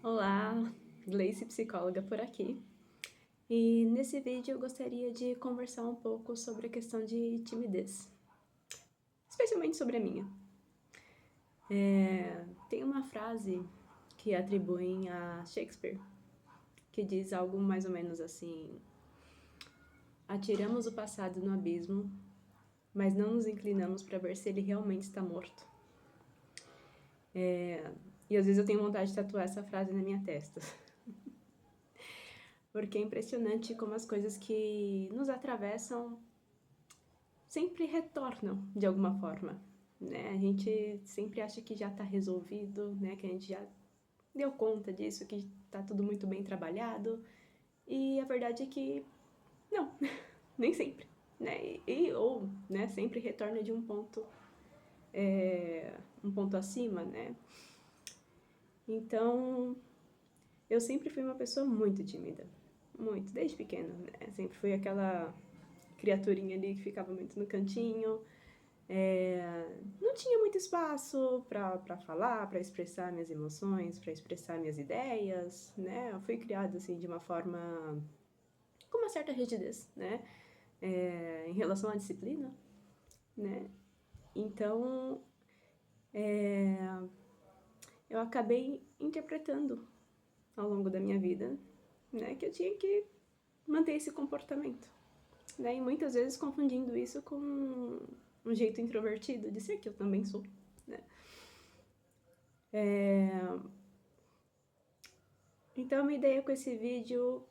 Olá, Gleice psicóloga por aqui. E nesse vídeo eu gostaria de conversar um pouco sobre a questão de timidez, especialmente sobre a minha. Tem uma frase que atribuem a Shakespeare, que diz algo mais ou menos assim: atiramos o passado no abismo, mas não nos inclinamos para ver se ele realmente está morto. E às vezes eu tenho vontade de tatuar essa frase na minha testa. Porque é impressionante como as coisas que nos atravessam sempre retornam de alguma forma, né? A gente sempre acha que já está resolvido, né? Que a gente já deu conta disso, que está tudo muito bem trabalhado. E a verdade é que não, nem sempre, né? Ou, né? Sempre retorna de um ponto acima, né? Então, eu sempre fui uma pessoa muito tímida, muito, desde pequena, né? Sempre fui aquela criaturinha ali que ficava muito no cantinho. Não tinha muito espaço para falar, para expressar minhas emoções, para expressar minhas ideias, né? Eu fui criada assim de uma forma com uma certa rigidez, né? Em relação à disciplina, né? Então, eu acabei interpretando ao longo da minha vida, né, que eu tinha que manter esse comportamento, né? E muitas vezes confundindo isso com um jeito introvertido de ser, que eu também sou, né? Então, a minha ideia com esse vídeo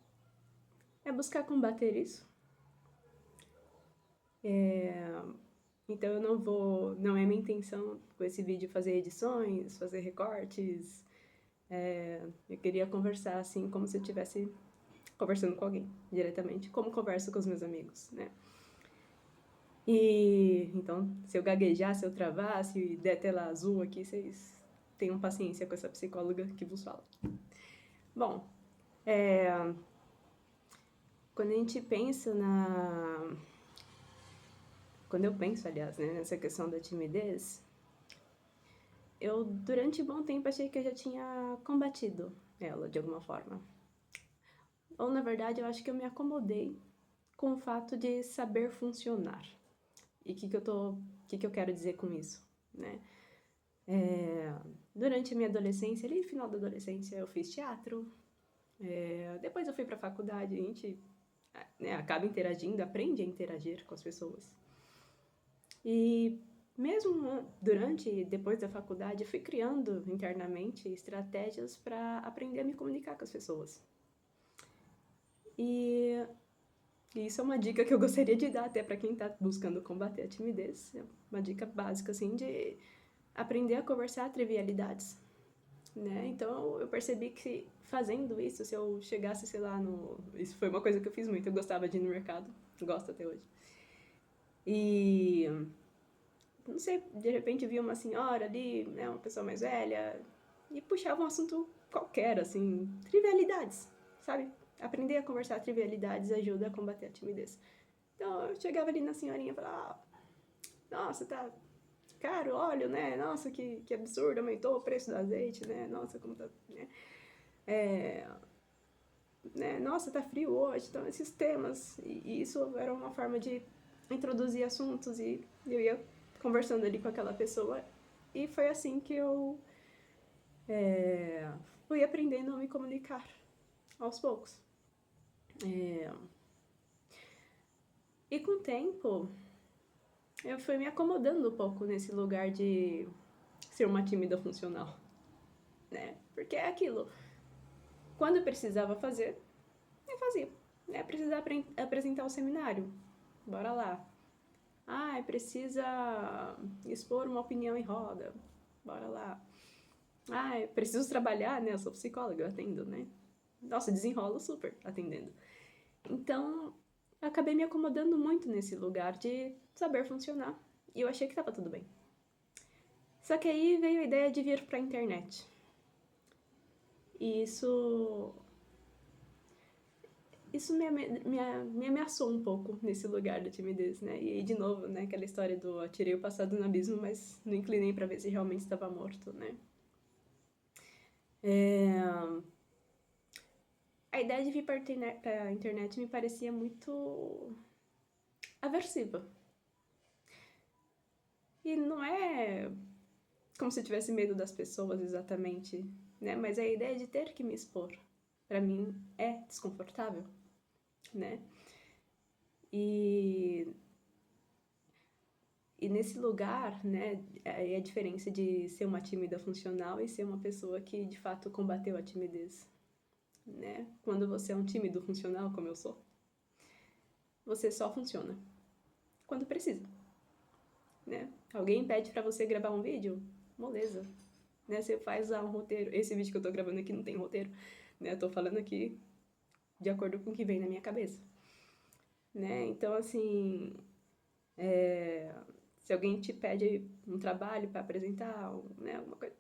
é buscar combater isso. Então, eu não é minha intenção com esse vídeo fazer edições, fazer recortes. Eu queria conversar assim, como se eu estivesse conversando com alguém, diretamente, como converso com os meus amigos, né? E, então, se eu gaguejar, se eu travar, se der tela azul aqui, vocês tenham paciência com essa psicóloga que vos fala. Bom, quando a gente pensa na... Quando eu penso, aliás, né, nessa questão da timidez, eu, durante um bom tempo, achei que eu já tinha combatido ela, de alguma forma. Ou, na verdade, eu acho que eu me acomodei com o fato de saber funcionar. E que eu quero dizer com isso, né? Durante a minha adolescência, ali, final da adolescência, eu fiz teatro. Depois eu fui para a faculdade, a gente, né, acaba interagindo, aprende a interagir com as pessoas. E mesmo durante e depois da faculdade, eu fui criando internamente estratégias para aprender a me comunicar com as pessoas. E isso é uma dica que eu gostaria de dar até para quem está buscando combater a timidez. É uma dica básica, assim, de aprender a conversar trivialidades, né? Então eu percebi que fazendo isso, se eu chegasse, sei lá, no... Isso foi uma coisa que eu fiz muito, eu gostava de ir no mercado, gosto até hoje. E não sei, de repente via uma senhora ali, né, uma pessoa mais velha, e puxava um assunto qualquer, assim, trivialidades, sabe? Aprender a conversar trivialidades ajuda a combater a timidez. Então eu chegava ali na senhorinha e falava, nossa, tá caro óleo, né? Nossa, que absurdo, aumentou o preço do azeite, né? Nossa, como tá... Né? Nossa, tá frio hoje. Então, esses temas, e isso era uma forma de introduzir assuntos e eu ia conversando ali com aquela pessoa e foi assim que eu fui aprendendo a me comunicar aos poucos. E com o tempo, eu fui me acomodando um pouco nesse lugar de ser uma tímida funcional, né? Porque é aquilo, quando eu precisava fazer, eu fazia. Né? Precisar apresentar o seminário, bora lá. Ah, precisa expor uma opinião em roda, bora lá. Ah, preciso trabalhar, né? Eu sou psicóloga, eu atendo, né? Nossa, desenrolo super atendendo. Então, eu acabei me acomodando muito nesse lugar de saber funcionar. E eu achei que estava tudo bem. Só que aí veio a ideia de vir para a internet. E isso me ameaçou um pouco nesse lugar da timidez, né? E aí, de novo, né, aquela história do atirei o passado no abismo, mas não inclinei para ver se realmente estava morto, né? a ideia de vir para a internet me parecia muito aversiva. E não é como se eu tivesse medo das pessoas exatamente, né? Mas a ideia de ter que me expor, para mim, é desconfortável, né? E nesse lugar, né, é a diferença de ser uma tímida funcional e ser uma pessoa que, de fato, combateu a timidez, né? Quando você é um tímido funcional, como eu sou, você só funciona quando precisa, né? Alguém pede pra você gravar um vídeo, moleza, né? Você faz um roteiro. Esse vídeo que eu tô gravando aqui não tem roteiro, né? Eu tô falando aqui de acordo com o que vem na minha cabeça, né? Então, assim, se alguém te pede um trabalho para apresentar, né, alguma coisa,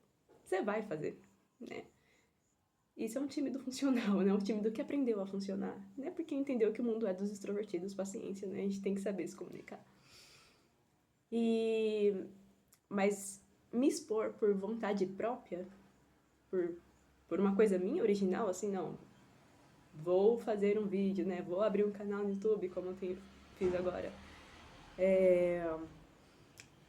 você vai fazer, né? Isso é um tímido funcional, né? Um tímido que aprendeu a funcionar, né? Porque entendeu que o mundo é dos extrovertidos, paciência, né? A gente tem que saber se comunicar. Mas me expor por vontade própria, por uma coisa minha original, assim, não. Vou fazer um vídeo, né? Vou abrir um canal no YouTube, como eu fiz agora.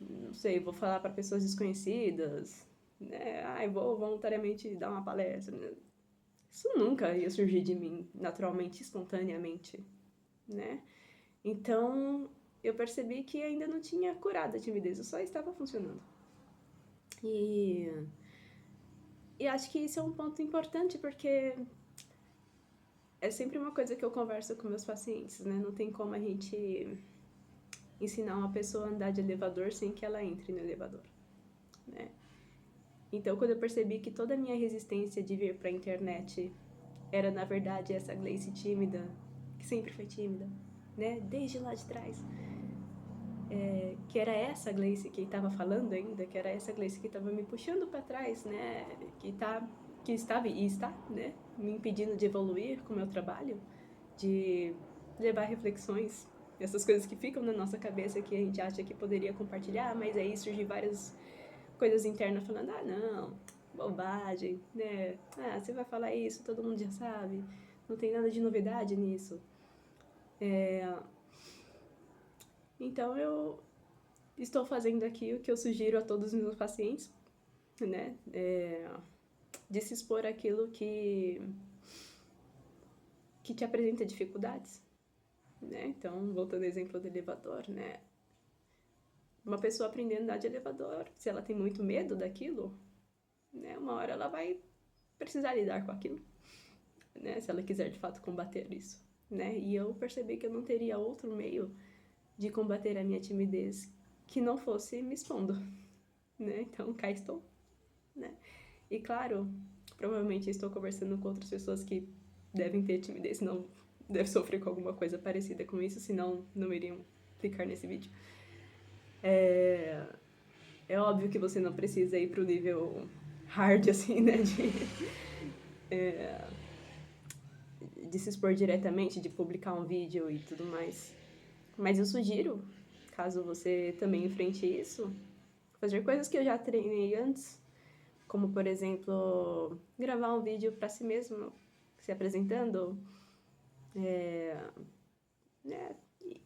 Não sei, vou falar para pessoas desconhecidas, né? Vou voluntariamente dar uma palestra, né? Isso nunca ia surgir de mim, naturalmente, espontaneamente, né? Então, eu percebi que ainda não tinha curado a timidez, eu só estava funcionando. E acho que isso é um ponto importante, porque é sempre uma coisa que eu converso com meus pacientes, né? Não tem como a gente ensinar uma pessoa a andar de elevador sem que ela entre no elevador, né? Então, quando eu percebi que toda a minha resistência de vir para a internet era, na verdade, essa Gleice tímida, que sempre foi tímida, né? Desde lá de trás. Que era essa Gleice que estava falando ainda, que era essa Gleice que estava me puxando para trás, né? Que estava e está, né? Me impedindo de evoluir com o meu trabalho, de levar reflexões, essas coisas que ficam na nossa cabeça que a gente acha que poderia compartilhar, mas aí surgem várias coisas internas falando, não, bobagem, né? Você vai falar isso, todo mundo já sabe, não tem nada de novidade nisso. Então eu estou fazendo aqui o que eu sugiro a todos os meus pacientes, né? De se expor àquilo que te apresenta dificuldades, né? Então, voltando ao exemplo do elevador, né? Uma pessoa aprendendo a andar de elevador, se ela tem muito medo daquilo, né? Uma hora ela vai precisar lidar com aquilo, né? Se ela quiser de fato combater isso, né? E eu percebi que eu não teria outro meio de combater a minha timidez que não fosse me expondo, né? Então, cá estou, né? E claro, provavelmente estou conversando com outras pessoas que devem ter timidez, não deve sofrer com alguma coisa parecida com isso, senão não iriam clicar nesse vídeo. É óbvio que você não precisa ir pro nível hard, assim, né, de se expor diretamente, de publicar um vídeo e tudo mais. Mas eu sugiro, caso você também enfrente isso, fazer coisas que eu já treinei antes, como, por exemplo, gravar um vídeo para si mesmo, se apresentando, né?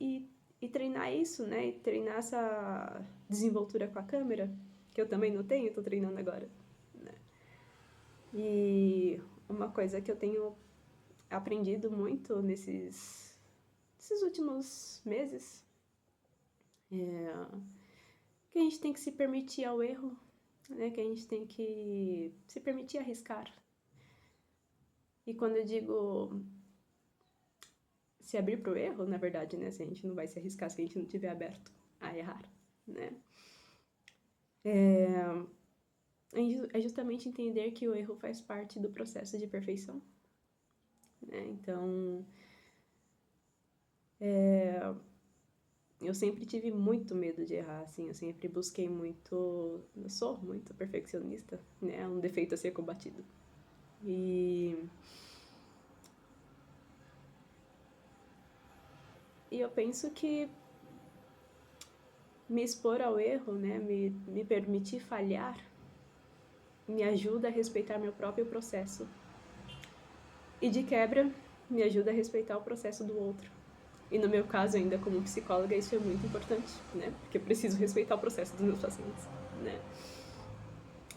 E treinar isso, né? E treinar essa desenvoltura com a câmera, que eu também não tenho, tô treinando agora, né? E uma coisa que eu tenho aprendido muito nesses últimos meses que a gente tem que se permitir ao erro, né? Que a gente tem que se permitir arriscar. E quando eu digo se abrir pro erro, na verdade, né? Se a gente não vai se arriscar se a gente não estiver aberto a errar, né? É justamente entender que o erro faz parte do processo de perfeição, né? Então, eu sempre tive muito medo de errar, assim, eu sempre busquei muito, eu sou muito perfeccionista, né? É um defeito a ser combatido. E eu penso que me expor ao erro, né? Me permitir falhar, me ajuda a respeitar meu próprio processo. E de quebra, me ajuda a respeitar o processo do outro. E no meu caso, ainda como psicóloga, isso é muito importante, né? Porque eu preciso respeitar o processo dos meus pacientes, né?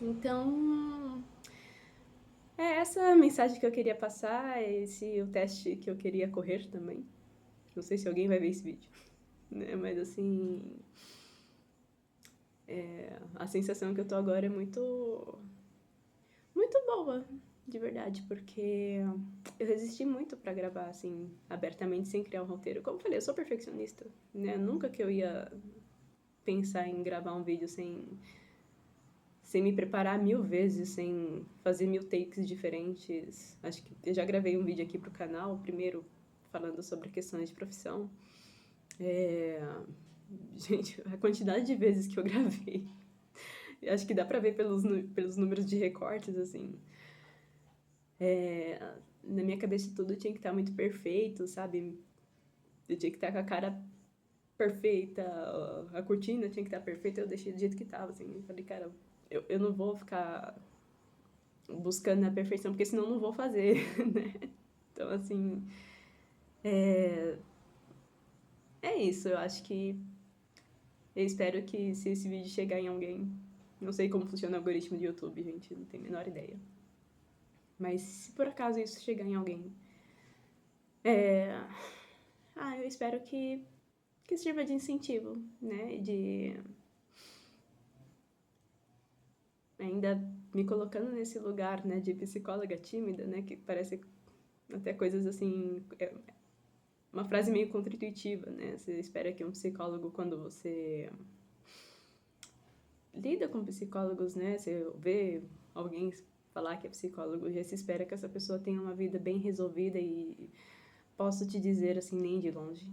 Então, é essa a mensagem que eu queria passar, esse o teste que eu queria correr também. Não sei se alguém vai ver esse vídeo, né? Mas assim, a sensação que eu tô agora é muito boa, de verdade, porque eu resisti muito pra gravar assim, abertamente, sem criar um roteiro. Como eu falei, eu sou perfeccionista, né? Nunca que eu ia pensar em gravar um vídeo sem me preparar 1000 vezes, sem fazer 1000 takes diferentes. Acho que eu já gravei um vídeo aqui pro canal, o primeiro falando sobre questões de profissão. Gente, a quantidade de vezes que eu gravei, acho que dá pra ver pelos números de recortes, assim. Na minha cabeça tudo tinha que estar muito perfeito, sabe? Eu tinha que estar com a cara perfeita, a cortina tinha que estar perfeita, eu deixei do jeito que tava, assim. Eu falei, cara, eu não vou ficar buscando a perfeição, porque senão eu não vou fazer, né? Então, assim, é isso. Eu acho que eu espero que se esse vídeo chegar em alguém, não sei como funciona o algoritmo do YouTube, gente, não tenho a menor ideia. Mas se por acaso isso chegar em alguém, eu espero que sirva de incentivo, né? De ainda me colocando nesse lugar, né, de psicóloga tímida, né, que parece até coisas assim, uma frase meio contra-intuitiva, né? Você espera que um psicólogo, quando você lida com psicólogos, né? Você vê alguém falar que é psicólogo, já se espera que essa pessoa tenha uma vida bem resolvida e posso te dizer assim, nem de longe,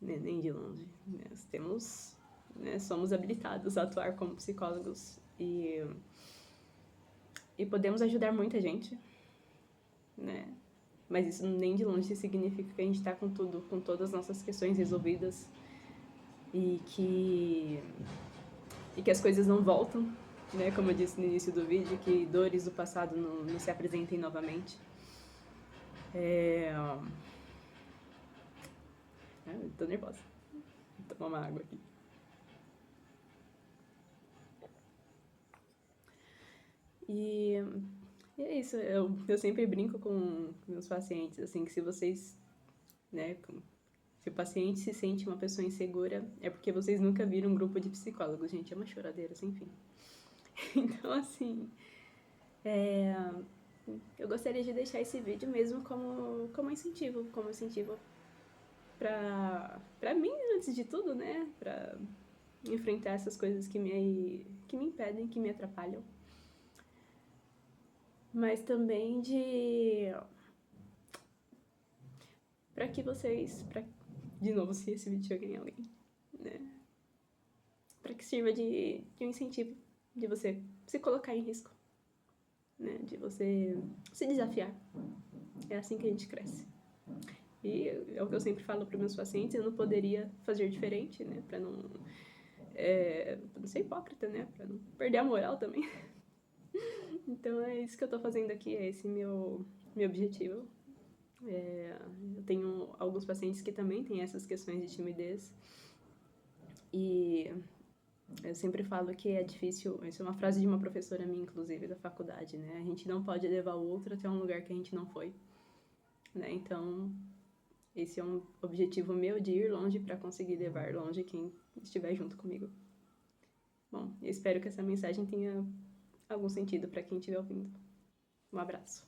né? Nem de longe. Nós temos, né? Somos habilitados a atuar como psicólogos e podemos ajudar muita gente, né? Mas isso nem de longe significa que a gente está com tudo, com todas as nossas questões resolvidas e que as coisas não voltam, né? Como eu disse no início do vídeo, que dores do passado não se apresentem novamente. Tô nervosa. Vou tomar uma água aqui. E é isso, eu sempre brinco com meus pacientes, assim, que se vocês, né, se o paciente se sente uma pessoa insegura, é porque vocês nunca viram um grupo de psicólogos, gente, é uma choradeira sem fim. Então, assim, eu gostaria de deixar esse vídeo mesmo como incentivo pra mim, antes de tudo, né, pra enfrentar essas coisas que me impedem, que me atrapalham. Mas também para que vocês, de novo, se esse vídeo chegar em alguém, né? Para que sirva de um incentivo de você se colocar em risco, né? De você se desafiar. É assim que a gente cresce. E é o que eu sempre falo para meus pacientes, eu não poderia fazer diferente, né? Para não ser hipócrita, né? Para não perder a moral também. Então é isso que eu tô fazendo aqui, é esse meu objetivo. Eu tenho alguns pacientes que também têm essas questões de timidez. E eu sempre falo que é difícil, isso é uma frase de uma professora minha, inclusive, da faculdade, né? A gente não pode levar o outro até um lugar que a gente não foi, né? Então, esse é um objetivo meu de ir longe para conseguir levar longe quem estiver junto comigo. Bom, eu espero que essa mensagem tenha algum sentido para quem estiver ouvindo. Um abraço.